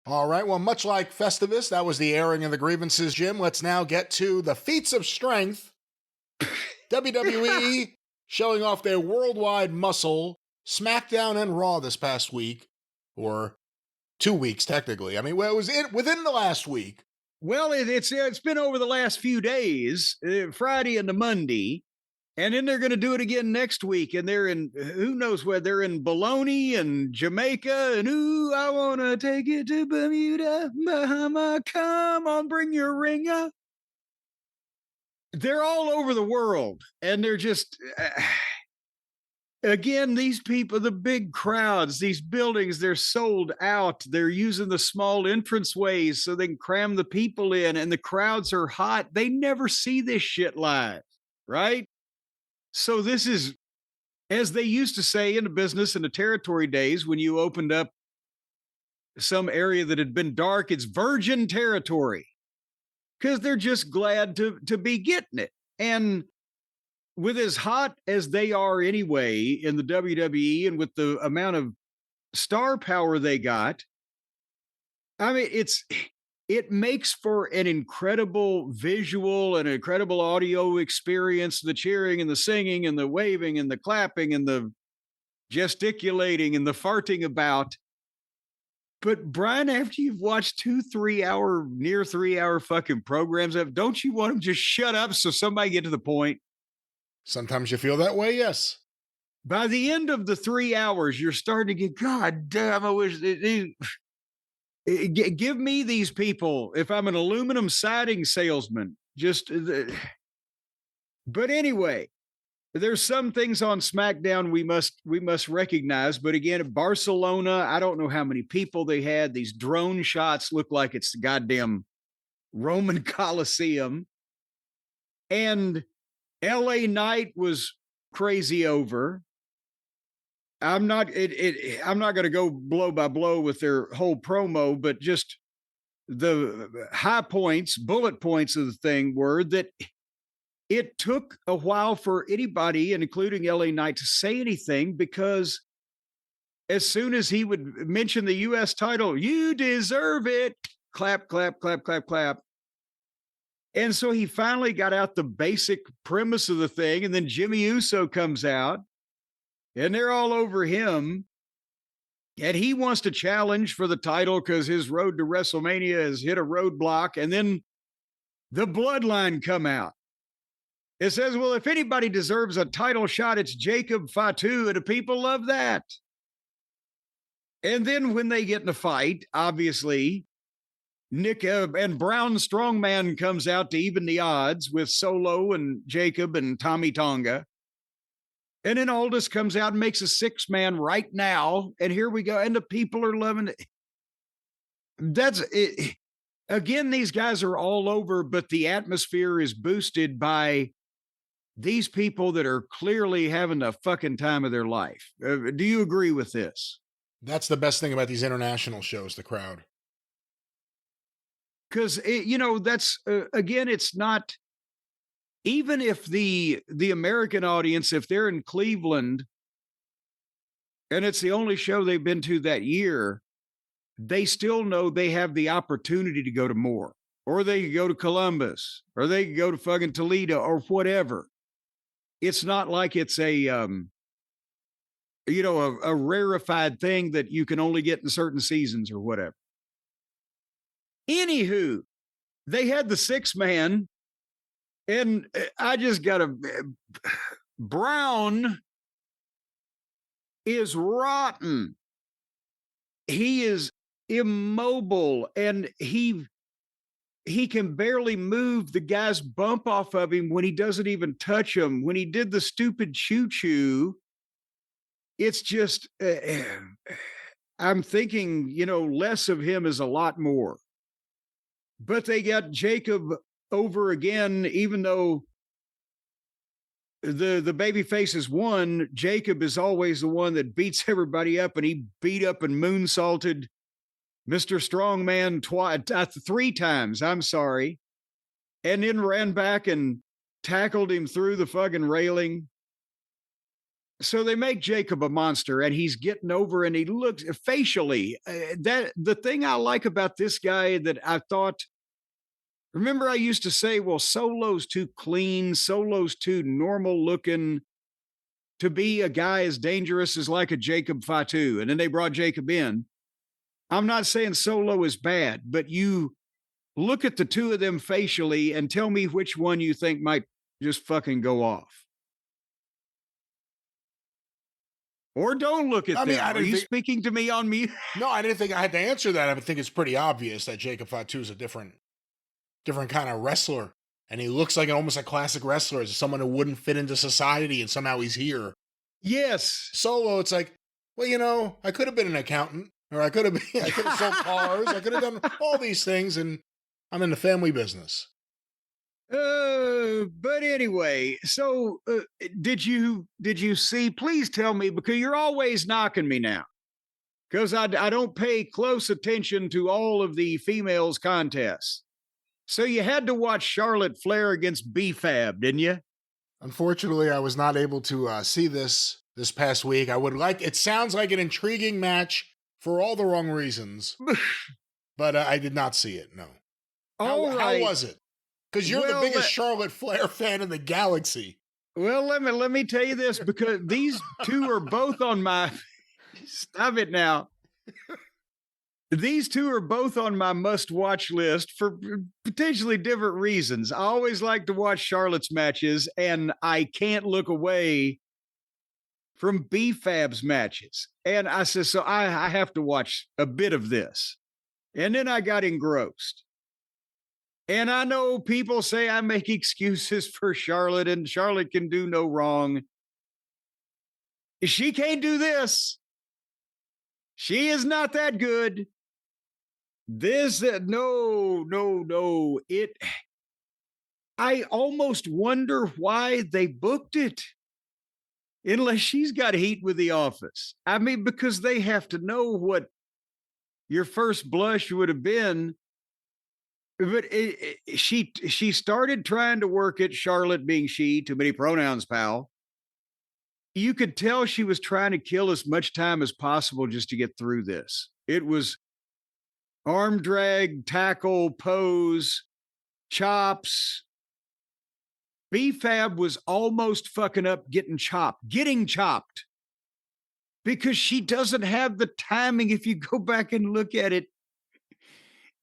All right. Well, much like Festivus, that was the airing of the grievances, Jim. Let's now get to the feats of strength. WWE showing off their worldwide muscle. Smackdown and Raw this past week, or 2 weeks technically. I mean, well, it was within the last week. Well, it's been over the last few days, Friday and the Monday, and then they're going to do it again next week. And they're in who knows where they're in Bologna and Jamaica, and ooh, I want to take it to Bermuda, Bahama. Come on, bring your ring up. They're all over the world, and they're just. Again, these people, the big crowds, these buildings, they're sold out. They're using the small entranceways so they can cram the people in, and the crowds are hot. They never see this shit live, right? So this is, as they used to say in the business in the territory days, when you opened up some area that had been dark, it's virgin territory because they're just glad to be getting it. And with as hot as they are anyway in the WWE and with the amount of star power they got, I mean, it makes for an incredible visual and incredible audio experience, the cheering and the singing and the waving and the clapping and the gesticulating and the farting about. But Brian, after you've watched 2 near 3 hour fucking programs, don't you want them just shut up so somebody get to the point? Sometimes you feel that way, yes. By the end of the 3 hours, you're starting to get, God damn, I wish give me these people. If I'm an aluminum siding salesman, but anyway, there's some things on SmackDown we must recognize. But again, at Barcelona, I don't know how many people they had. These drone shots look like it's the goddamn Roman Coliseum. And LA Knight was crazy over. I'm not going to go blow by blow with their whole promo, but just the high points, bullet points of the thing were that it took a while for anybody, including LA Knight, to say anything, because as soon as he would mention the U.S. title, you deserve it. Clap, clap, clap, clap, clap. And so he finally got out the basic premise of the thing. And then Jimmy Uso comes out and they're all over him. And he wants to challenge for the title because his road to WrestleMania has hit a roadblock. And then the Bloodline come out. It says, well, if anybody deserves a title shot, it's Jacob Fatu. And the people love that. And then when they get in a fight, obviously, Nick and Brown Strongman comes out to even the odds with Solo and Jacob and Tommy Tonga. And then Aldis comes out and makes a 6-man right now. And here we go. And the people are loving it. That's it. Again, these guys are all over, but the atmosphere is boosted by these people that are clearly having the fucking time of their life. Do you agree with this? That's the best thing about these international shows, the crowd. Because, that's, again, it's not, even if the American audience, if they're in Cleveland and it's the only show they've been to that year, they still know they have the opportunity to go to more, or they could go to Columbus, or they could go to fucking Toledo or whatever. It's not like it's a rarefied thing that you can only get in certain seasons or whatever. Anywho, they had the 6-man, and I just got Brown is rotten. He is immobile, and he can barely move. The guys bump off of him when he doesn't even touch them. When he did the stupid choo-choo, it's just, I'm thinking, less of him is a lot more. But they got Jacob over again, even though the baby faces won. Jacob is always the one that beats everybody up, and he beat up and moonsaulted Mr. Strongman 3 times. I'm sorry. And then ran back and tackled him through the fucking railing. So they make Jacob a monster, and he's getting over, and he looks facially. That the thing I like about this guy that I thought. Remember, I used to say, well, Solo's too clean, Solo's too normal looking to be a guy as dangerous as like a Jacob Fatu. And then they brought Jacob in. I'm not saying Solo is bad, but you look at the two of them facially and tell me which one you think might just fucking go off. Or don't look at them. Are you speaking to me on me? No, I didn't think I had to answer that. I think it's pretty obvious that Jacob Fatu is a different kind of wrestler. And he looks like almost a classic wrestler, as someone who wouldn't fit into society, and somehow he's here. Yes. Solo, it's like, well, I could have been an accountant, or I could have sold cars, I could have done all these things, and I'm in the family business. But anyway, so did you see? Please tell me, because you're always knocking me now, because I don't pay close attention to all of the females contests. So you had to watch Charlotte Flair against B-Fab, didn't you? Unfortunately, I was not able to see this past week. It sounds like an intriguing match for all the wrong reasons, but I did not see it, no. How was it? Because you're the biggest Charlotte Flair fan in the galaxy. Well, let me tell you this, because these two are both on my... Stop it now. These two are both on my must-watch list for potentially different reasons. I always like to watch Charlotte's matches, and I can't look away from B-Fab's matches. And I said, so I have to watch a bit of this. And then I got engrossed. And I know people say I make excuses for Charlotte, and Charlotte can do no wrong. She can't do this. She is not that good. This, no. I almost wonder why they booked it. Unless she's got heat with The Office. I mean, because they have to know what your first blush would have been. But she started trying to work it, Charlotte being she, too many pronouns, pal. You could tell she was trying to kill as much time as possible just to get through this. It was arm drag, tackle, pose, chops. B-Fab was almost fucking up getting chopped. Because she doesn't have the timing. If you go back and look at it,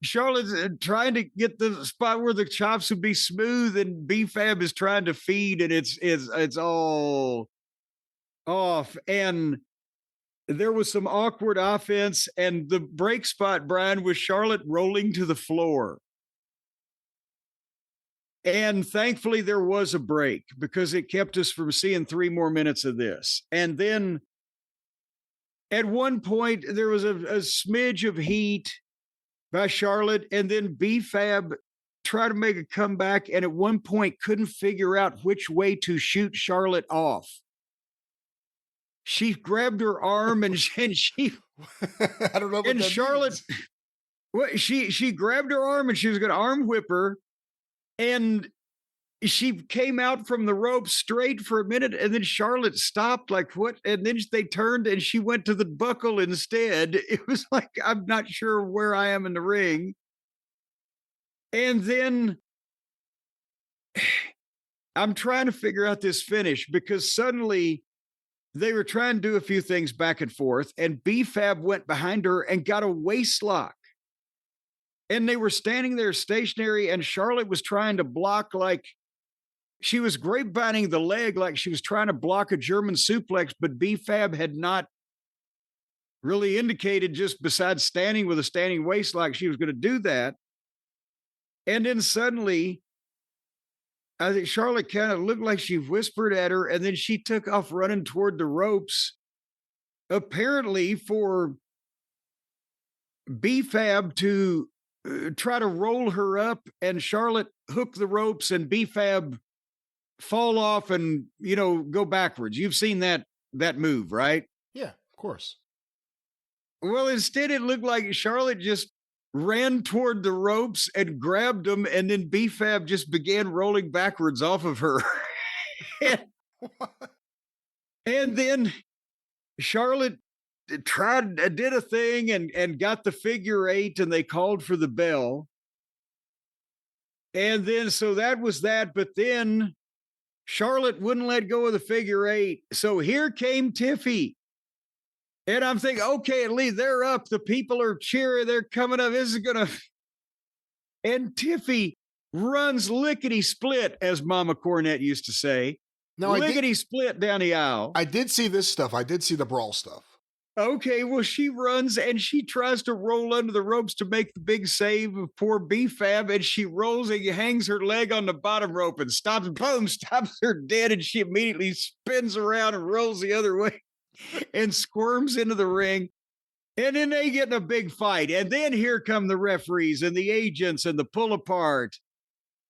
Charlotte's trying to get the spot where the chops would be smooth, and B-Fab is trying to feed, and it's all off. And there was some awkward offense, and the break spot, Brian, was Charlotte rolling to the floor. And thankfully there was a break, because it kept us from seeing 3 more minutes of this. And then at one point there was a smidge of heat by Charlotte, and then B-Fab tried to make a comeback, and at one point couldn't figure out which way to shoot Charlotte off. She grabbed her arm and she I don't know what and that Charlotte means. Well, she grabbed her arm and she was going to arm whip her, and she came out from the rope straight for a minute, and then Charlotte stopped, like, what? And then they turned and she went to the buckle instead. It was like, I'm not sure where I am in the ring. And then I'm trying to figure out this finish, because suddenly they were trying to do a few things back and forth, and B-Fab went behind her and got a waist lock. And they were standing there stationary, and Charlotte was trying to block, like she was grapevining the leg, like she was trying to block a German suplex, but B-Fab had not really indicated, just besides standing with a standing waist lock, she was going to do that. And then suddenly, I think Charlotte kind of looked like she whispered at her, and then she took off running toward the ropes, apparently for B-Fab to try to roll her up, and Charlotte hook the ropes and B-Fab fall off and, go backwards. You've seen that move, right? Yeah, of course. Well, instead it looked like Charlotte just ran toward the ropes and grabbed them, and then B-Fab just began rolling backwards off of her. And then Charlotte did a thing and got the figure 8 and they called for the bell. And then so that was that. But then Charlotte wouldn't let go of the figure 8. So here came Tiffy. And I'm thinking, okay, at least they're up. The people are cheering. They're coming up. This is going to. And Tiffy runs lickety split, as Mama Cornette used to say. No, lickety split down the aisle. I did see this stuff. I did see the brawl stuff. Okay, well, she runs and she tries to roll under the ropes to make the big save of poor B-Fab, and she rolls and hangs her leg on the bottom rope and stops, boom, stops her dead, and she immediately spins around and rolls the other way and squirms into the ring. And then they get in a big fight. And then here come the referees and the agents and the pull apart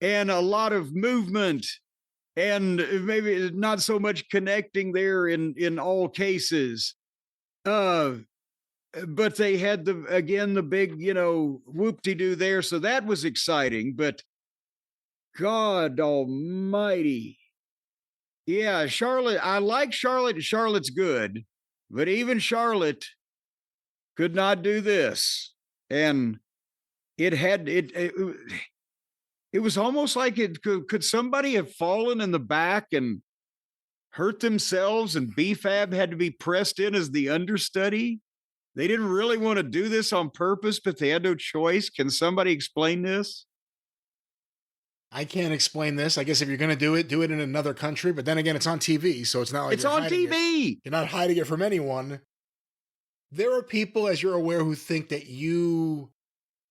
and a lot of movement and maybe not so much connecting there in all cases. But they had the big, whoop-de-doo there. So that was exciting, but God almighty. Yeah, Charlotte, I like Charlotte and Charlotte's good, but even Charlotte could not do this. And it was almost like could somebody have fallen in the back and hurt themselves and B-Fab had to be pressed in as the understudy? They didn't really want to do this on purpose, but they had no choice. Can somebody explain this? I can't explain this. I guess if you're going to do it in another country, but then again, it's on TV, so it's not like it's on TV. You're not hiding it from anyone. There are people, as you're aware, who think that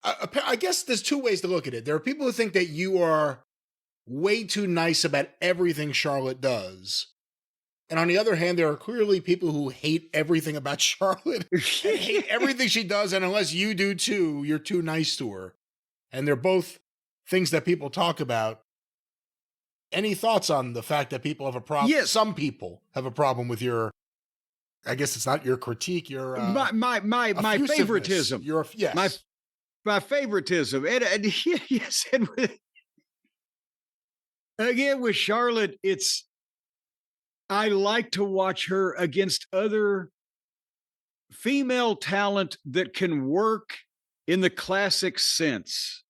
I guess there's two ways to look at it. There are people who think that you are way too nice about everything Charlotte does. And on the other hand, there are clearly people who hate everything about Charlotte and hate everything she does. And unless you do too, you're too nice to her. And they're both things that people talk about. Any thoughts on the fact that people have a problem? Yes. Some people have a problem with your, I guess it's not your critique, your my favoritism. Yes. My favoritism. And yes, and again with Charlotte, I like to watch her against other female talent that can work in the classic sense.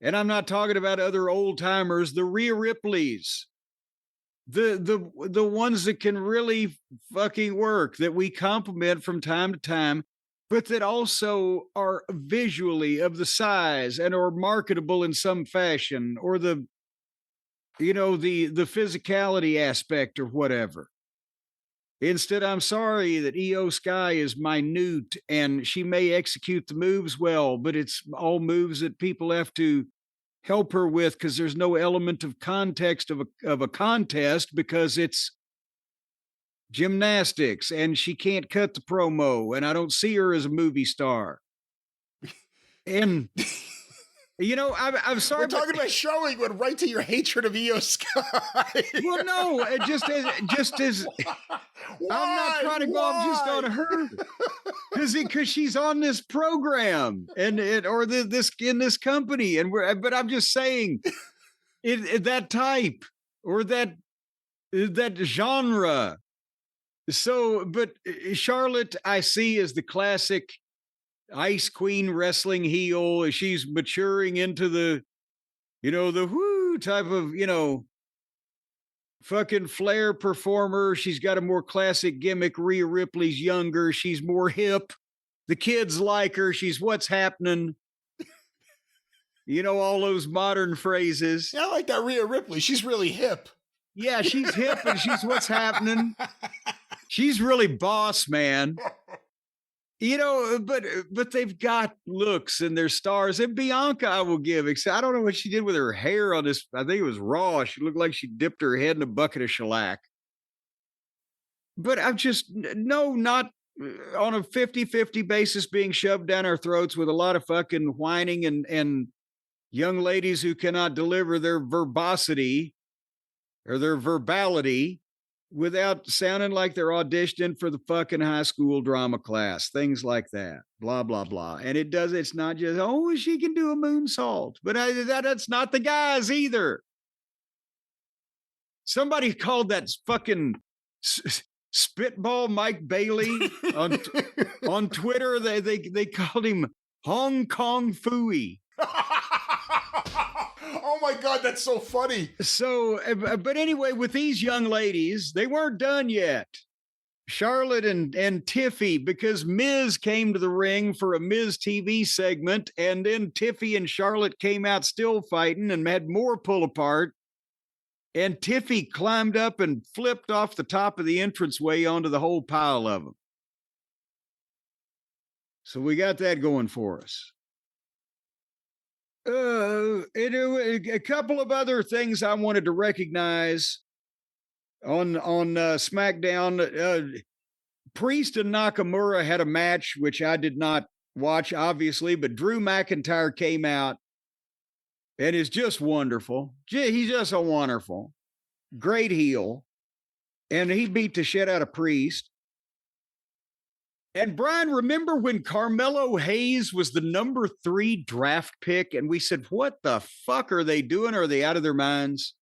And I'm not talking about other old timers, the Rhea Ripleys, the ones that can really fucking work, that we compliment from time to time, but that also are visually of the size and are marketable in some fashion, or the physicality aspect or whatever. Instead, I'm sorry that Io Sky is minute and she may execute the moves well, but it's all moves that people have to help her with because there's no element of context of a contest, because it's gymnastics and she can't cut the promo, and I don't see her as a movie star. And I'm sorry. We're talking about showing went right to your hatred of Io Sky. Well, no, just as Why? I'm not trying to go off just on her, because she's on this program and this in this company, but I'm just saying, that type or that genre. So, but Charlotte, I see as the classic Ice Queen wrestling heel. She's maturing into the whoo type of, fucking flair performer. She's got a more classic gimmick. Rhea Ripley's younger. She's more hip. The kids like her. She's what's happening. All those modern phrases. Yeah, I like that Rhea Ripley. She's really hip. Yeah, she's hip and she's what's happening. She's really boss, man. But they've got looks and they're stars. And Bianca, I will give. Except I don't know what she did with her hair on this. I think it was raw. She looked like she dipped her head in a bucket of shellac. But I'm just, not on a 50-50 basis being shoved down our throats with a lot of fucking whining and young ladies who cannot deliver their verbosity or their verbality without sounding like they're auditioning for the fucking high school drama class, things like that, blah, blah, blah. And it's not just, she can do a moonsault, but that's not the guys either. Somebody called that fucking Spitball Mike Bailey on Twitter. They called him Hong Kong Fooey. Oh my God, that's so funny. So, but anyway, with these young ladies, they weren't done yet. Charlotte and Tiffy, because Miz came to the ring for a Miz TV segment, and then Tiffy and Charlotte came out still fighting and had more pull apart. And Tiffy climbed up and flipped off the top of the entranceway onto the whole pile of them. So we got that going for us. A couple of other things I wanted to recognize on SmackDown. Priest and Nakamura had a match, which I did not watch, obviously, but Drew McIntyre came out and is just wonderful. He's just a wonderful, great heel. And he beat the shit out of Priest. And Brian, remember when Carmelo Hayes was the number 3 draft pick? And we said, what the fuck are they doing? Are they out of their minds?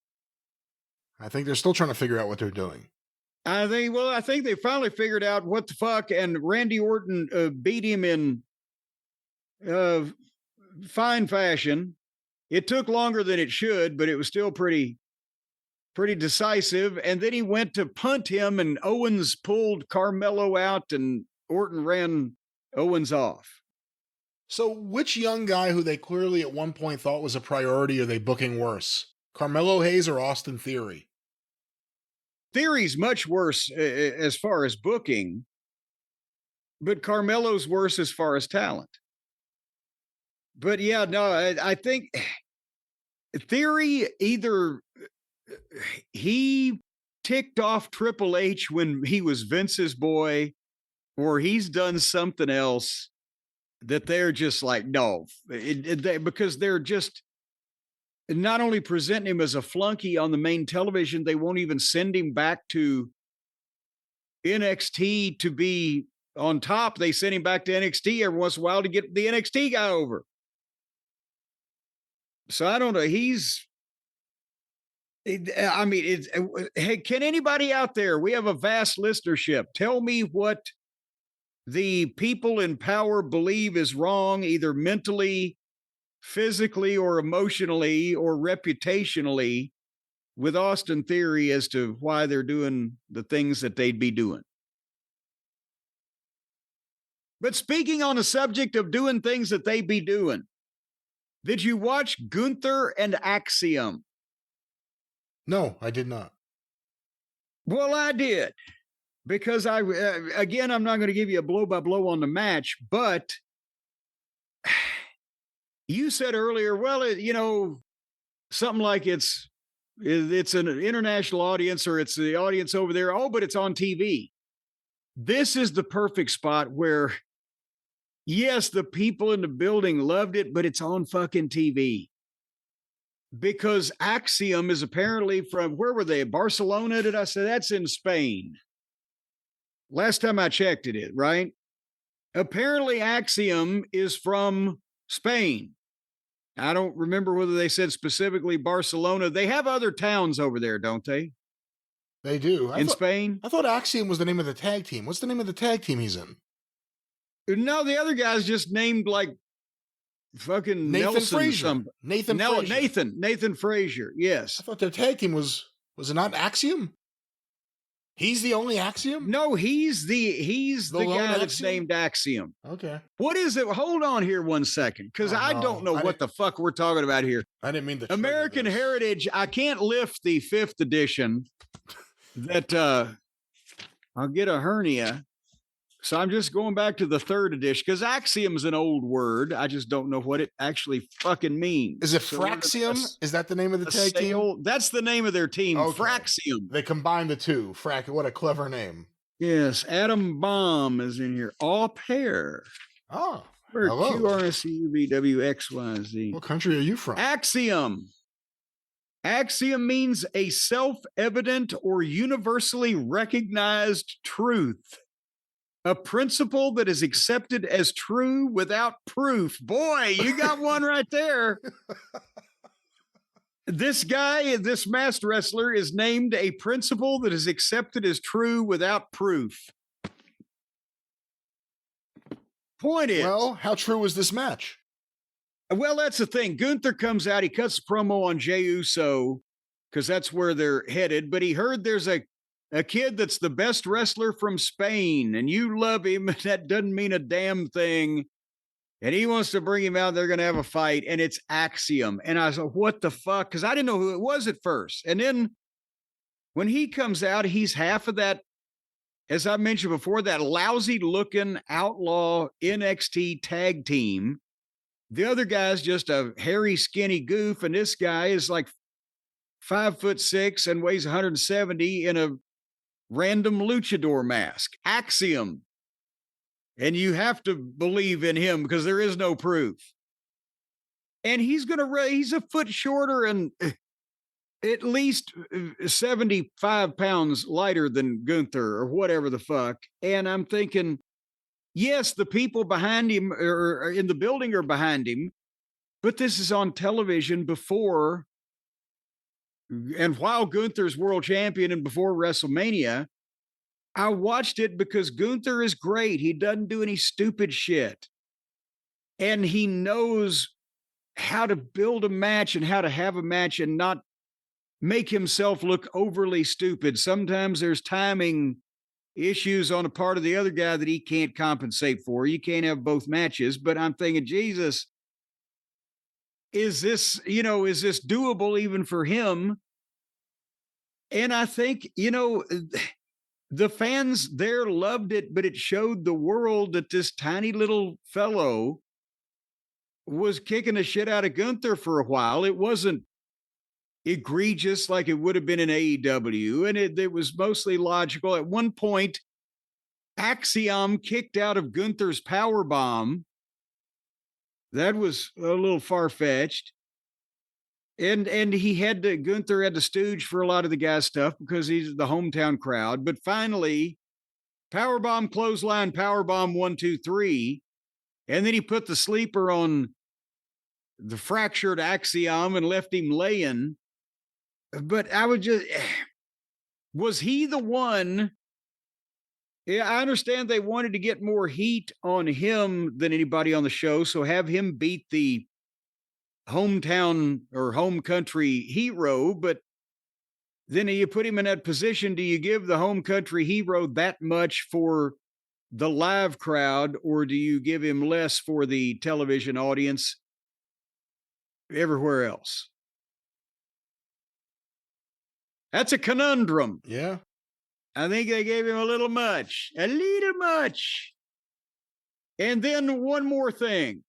I think they're still trying to figure out what they're doing. I think they finally figured out what the fuck. And Randy Orton beat him in fine fashion. It took longer than it should, but it was still pretty decisive. And then he went to punt him, and Owens pulled Carmelo out, and Orton ran Owens off. So which young guy who they clearly at one point thought was a priority are they booking worse? Carmelo Hayes or Austin Theory? Theory's much worse as far as booking, but Carmelo's worse as far as talent. But yeah, no, I think Theory either he ticked off Triple H when he was Vince's boy, or he's done something else that they're just like, no, because they're just not only presenting him as a flunky on the main television, they won't even send him back to NXT to be on top. They send him back to NXT every once in a while to get the NXT guy over. So I don't know. Hey, can anybody out there, we have a vast listenership, tell me what the people in power believe is wrong, either mentally, physically, or emotionally, or reputationally with Austin Theory as to why they're doing the things that they'd be doing. But speaking on the subject of doing things that they be doing, did you watch Gunther and Axiom? No, I did not. Well, I did. Because again, I'm not going to give you a blow by blow on the match, but you said earlier, well, something like it's an international audience, or it's the audience over there. Oh, but it's on TV. This is the perfect spot where, yes, the people in the building loved it, but it's on fucking TV. Because Axiom is apparently from, where were they? Barcelona, did I say? That's in Spain. Last time I checked it, right? Apparently Axiom is from Spain. I don't remember whether they said specifically Barcelona. They have other towns over there, don't they? They do. In Spain? I thought Axiom was the name of the tag team. What's the name of the tag team he's in? No, the other guy's just named like fucking Nathan Frazier. Nathan Frazier. Yes. I thought their tag team was it not Axiom? He's the only Axiom? No, he's the guy that's Axiom? named Axiom. Okay. What is it? Hold on here one second, because I don't know what the fuck we're talking about here. I didn't mean to. American Heritage. I can't lift the 5th edition. That I'll get a hernia. So I'm just going back to the 3rd edition, because Axiom's an old word. I just don't know what it actually fucking means. Is it Fraxium? Is that the name of the tag team? That's the name of their team, okay. Fraxium. They combined the two. What a clever name. Yes, Adam Baum is in here. All pair. Oh, hello. QRSUVWXYZ. What country are you from? Axiom. Axiom means a self-evident or universally recognized truth. A principle that is accepted as true without proof. Boy, you got one right there. This guy, this masked wrestler, is named a principle that is accepted as true without proof. Point is, Well, how true was this match? well, that's the thing. Gunther comes out, he cuts a promo on Jey Uso because that's where they're headed. But he heard there's a kid that's the best wrestler from Spain, and you love him. That doesn't mean a damn thing. And he wants to bring him out. They're going to have a fight, and it's Axiom. And I was like, what the fuck? Because I didn't know who it was at first. And then when he comes out, he's half of that, as I mentioned before, that lousy looking outlaw NXT tag team. The other guy's just a hairy, skinny goof. And this guy is like 5'6" and weighs 170 in a random luchador mask. Axiom. And you have to believe in him because there is no proof. And he's a foot shorter and at least 75 pounds lighter than Gunther or whatever the fuck. And I'm thinking, yes, the people behind him or in the building are behind him, but this is on television before and while Gunther's world champion and before WrestleMania. I watched it because Gunther is great. He doesn't do any stupid shit. And he knows how to build a match and how to have a match and not make himself look overly stupid. Sometimes there's timing issues on a part of the other guy that he can't compensate for. You can't have both matches. But I'm thinking, Jesus, is this doable even for him? And I think, the fans there loved it, but it showed the world that this tiny little fellow was kicking the shit out of Gunther for a while. It wasn't egregious like it would have been in AEW, and it was mostly logical. At one point, Axiom kicked out of Gunther's power bomb. That was a little far-fetched. And Gunther had to stooge for a lot of the guy's stuff because he's the hometown crowd. But finally, powerbomb, clothesline, powerbomb, 1, 2, 3. And then he put the sleeper on the fractured Axiom and left him laying. But was he the one? Yeah, I understand they wanted to get more heat on him than anybody on the show. So have him beat the hometown or home country hero, but then you put him in that position. Do you give the home country hero that much for the live crowd, or do you give him less for the television audience everywhere else? That's a conundrum. Yeah. I think they gave him a little much. And then one more thing.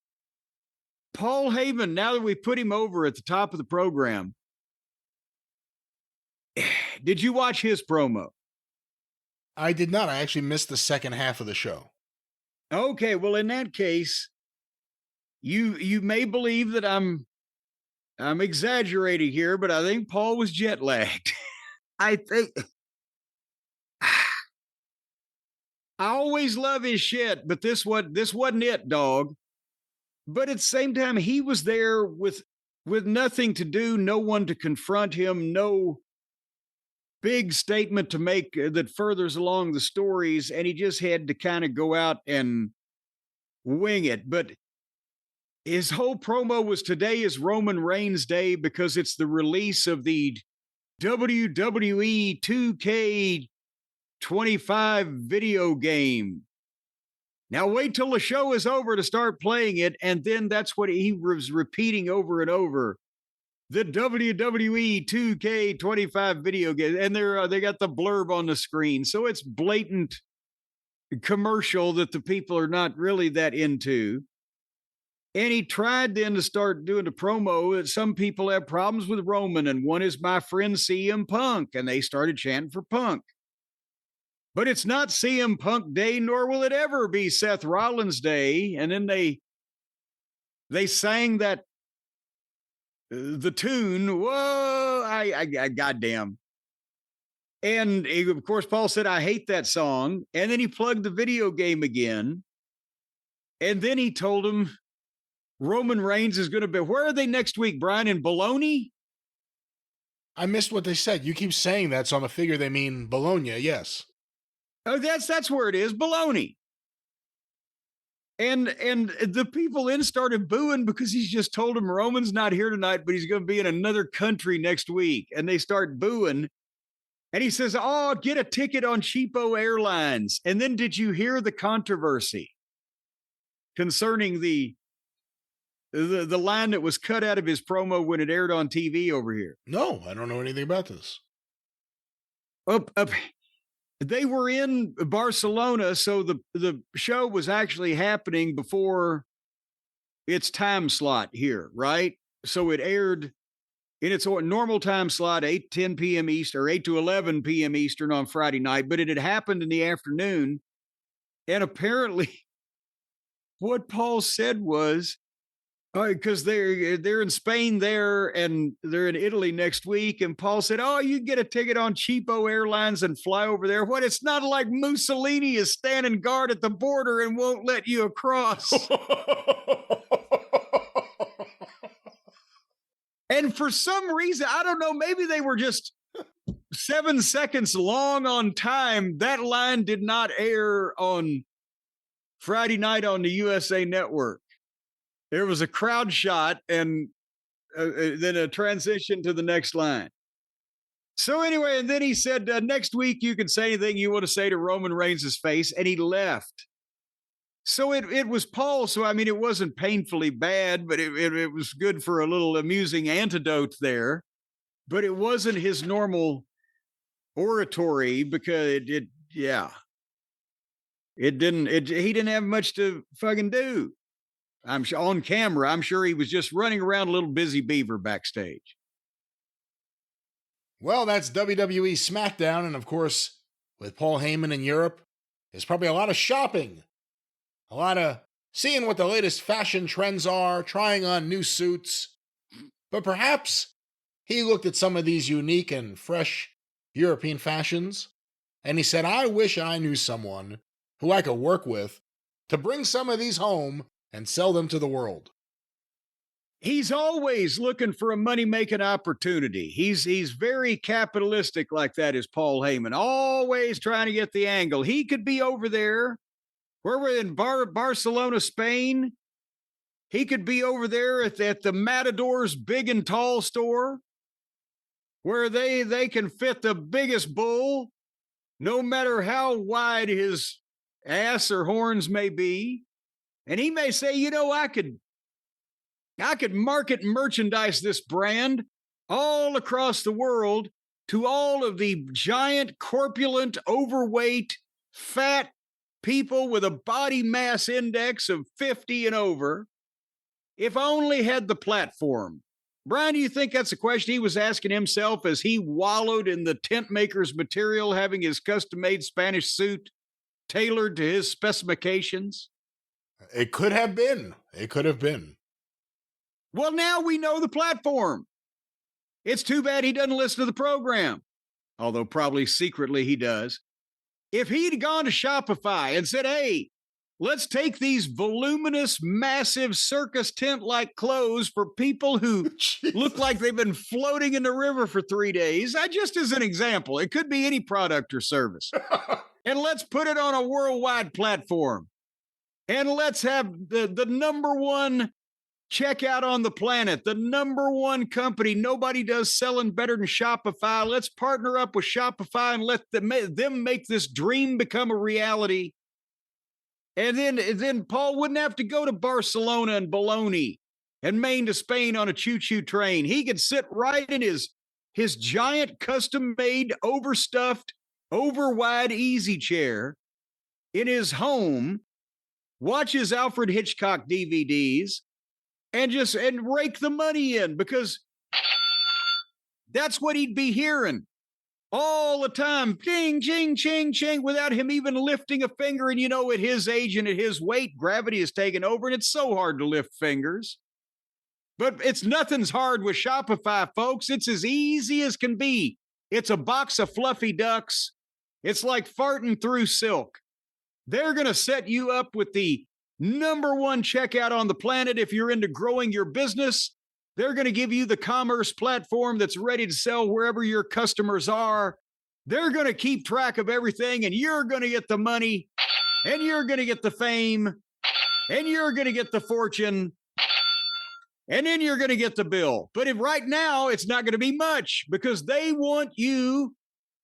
Paul Heyman, now that we put him over at the top of the program, did you watch his promo? I did not. I actually missed the second half of the show. Okay, well, in that case, you may believe that I'm exaggerating here, but I think Paul was jet lagged. I think I always love his shit, but this wasn't it, dog. But at the same time, he was there with nothing to do, no one to confront him, no big statement to make that furthers along the stories, and he just had to kind of go out and wing it. But his whole promo was today is Roman Reigns Day because it's the release of the WWE 2K25 video game. Now wait till the show is over to start playing it, and then that's what he was repeating over and over. The WWE 2K25 video game, and they got the blurb on the screen, so it's blatant commercial that the people are not really that into. And he tried then to start doing the promo that some people have problems with Roman, and one is my friend CM Punk, and they started chanting for Punk. But it's not CM Punk Day, nor will it ever be Seth Rollins Day. And then they sang that the tune. Whoa, I goddamn. And of course, Paul said, I hate that song. And then he plugged the video game again. And then he told him Roman Reigns is going to be, where are they next week, Brian? In Bologna? I missed what they said. You keep saying that, so I'm a figure they mean Bologna, yes. Oh, that's where it is, baloney. And the people in started booing because he's just told him Roman's not here tonight, but he's going to be in another country next week. And they start booing. And he says, "Oh, get a ticket on Cheapo Airlines." And then did you hear the controversy concerning the line that was cut out of his promo when it aired on TV over here? No, I don't know anything about this. They were in Barcelona, so the show was actually happening before its time slot here, right? So it aired in its normal time slot, 8 to 10 p.m. Eastern, or 8 to 11 p.m. Eastern on Friday night, but it had happened in the afternoon. And apparently what Paul said was, because they're in Spain there and they're in Italy next week. And Paul said, "Oh, you get a ticket on Cheapo Airlines and fly over there." What? It's not like Mussolini is standing guard at the border and won't let you across. And for some reason, I don't know, maybe they were just 7 seconds long on time. That line did not air on Friday night on the USA Network. There was a crowd shot and then a transition to the next line. So anyway, and then he said, "Next week you can say anything you want to say to Roman Reigns' face," and he left. So it was Paul. So, I mean, it wasn't painfully bad, but it was good for a little amusing antidote there. But it wasn't his normal oratory because he didn't have much to fucking do. I'm sure on camera, I'm sure he was just running around a little busy beaver backstage. Well, that's WWE Smackdown. And of course, with Paul Heyman in Europe, there's probably a lot of shopping, a lot of seeing what the latest fashion trends are, trying on new suits. But perhaps he looked at some of these unique and fresh European fashions, and he said, "I wish I knew someone who I could work with to bring some of these home and sell them to the world." He's always looking for a money-making opportunity. He's very capitalistic like that, is Paul Heyman. Always trying to get the angle. He could be over there, where we're in Barcelona, Spain. He could be over there at the Matador's Big and Tall store, where they can fit the biggest bull, no matter how wide his ass or horns may be. And he may say, "You know, I could market and merchandise this brand all across the world to all of the giant, corpulent, overweight, fat people with a body mass index of 50 and over, if I only had the platform." Brian, do you think that's a question he was asking himself as he wallowed in the tent maker's material, having his custom-made Spanish suit tailored to his specifications? It could have been. It could have been. Well, now we know the platform. It's too bad he doesn't listen to the program, although probably secretly he does. If he'd gone to Shopify and said, "Hey, let's take these voluminous, massive circus tent-like clothes for people who look like they've been floating in the river for 3 days," just as an example, it could be any product or service, "and let's put it on a worldwide platform. And let's have the number one checkout on the planet, the number one company. Nobody does selling better than Shopify. Let's partner up with Shopify and let them make this dream become a reality." And then Paul wouldn't have to go to Barcelona and Bologna and Maine to Spain on a choo-choo train. He could sit right in his giant custom-made, overstuffed, overwide easy chair in his home, watch his Alfred Hitchcock DVDs, and rake the money in, because that's what he'd be hearing all the time. Ching, ching, ching, ching, without him even lifting a finger. And at his age and at his weight, gravity has taken over, and it's so hard to lift fingers. But nothing's hard with Shopify, folks. It's as easy as can be. It's a box of fluffy ducks. It's like farting through silk. They're going to set you up with the number one checkout on the planet if you're into growing your business. They're going to give you the commerce platform that's ready to sell wherever your customers are. They're going to keep track of everything, and you're going to get the money, and you're going to get the fame, and you're going to get the fortune, and then you're going to get the bill. But right now, it's not going to be much because they want you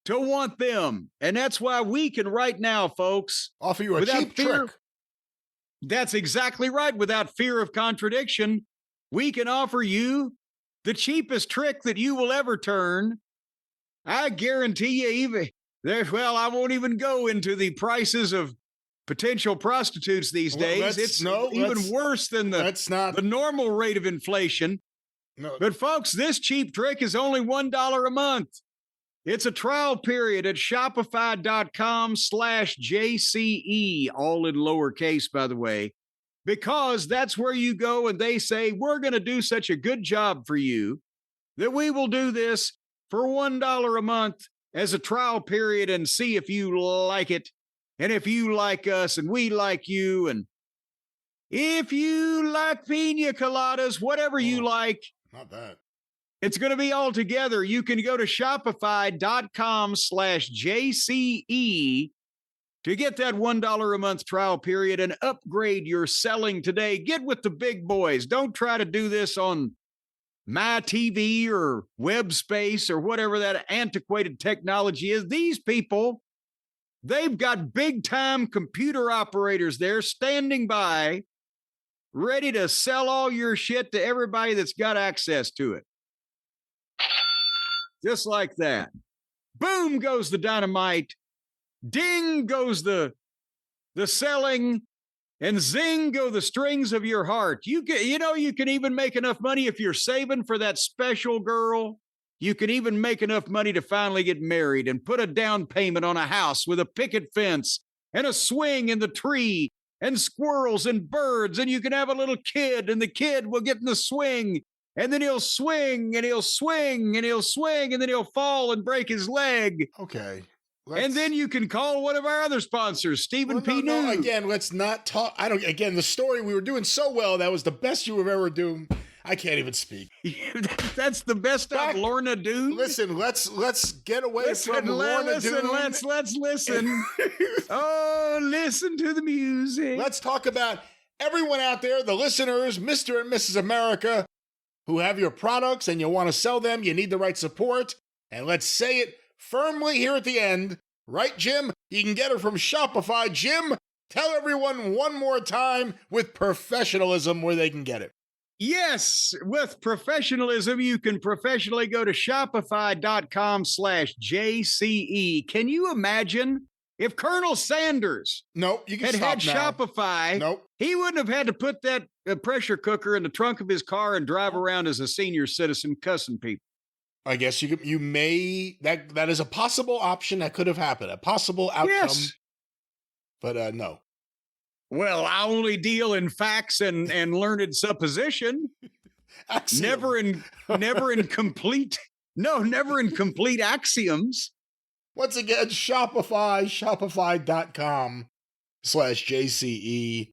to want them. And that's why we can right now, folks, offer you a cheap trick. That's exactly right. Without fear of contradiction, we can offer you the cheapest trick that you will ever turn. I guarantee you, I won't even go into the prices of potential prostitutes these days. It's even worse than the normal rate of inflation. No. But folks, this cheap trick is only $1 a month. It's a trial period at shopify.com/JCE, all in lowercase, by the way, because that's where you go and they say, we're going to do such a good job for you that we will do this for $1 a month as a trial period and see if you like it. And if you like us and we like you, and if you like pina coladas, whatever you like. Not bad. It's going to be all together. You can go to shopify.com/JCE to get that $1 a month trial period and upgrade your selling today. Get with the big boys. Don't try to do this on My TV or web space or whatever that antiquated technology is. These people, they've got big time computer operators there standing by, ready to sell all your shit to everybody that's got access to it. Just like that. Boom goes the dynamite. Ding goes the selling. And zing go the strings of your heart. You can even make enough money if you're saving for that special girl. You can even make enough money to finally get married and put a down payment on a house with a picket fence and a swing in the tree and squirrels and birds. And you can have a little kid, and the kid will get in the swing. And then he'll swing and he'll swing and he'll swing and then he'll fall and break his leg. Okay. And then you can call one of our other sponsors, Stephen P. No, News. again, let's not talk. The story, we were doing so well. That was the best you have ever done. I can't even speak. That's the best of Lorna Doone. Listen, let's get away from Lorna Doone. Let's listen. Oh, listen to the music. Let's talk about everyone out there, the listeners, Mr. and Mrs. America, who have your products and you want to sell them. You need the right support. And let's say it firmly here at the end. Right, Jim? You can get it from Shopify. Jim, tell everyone one more time with professionalism where they can get it. Yes, with professionalism, you can professionally go to shopify.com/JCE. Can you imagine if Colonel Sanders had Shopify? He wouldn't have had to put that pressure cooker in the trunk of his car and drive around as a senior citizen cussing people. I guess you may, that is a possible option that could have happened, a possible outcome. Yes. But no. Well, I only deal in facts and learned supposition. Never in complete axioms. Once again, shopify.com/JCE.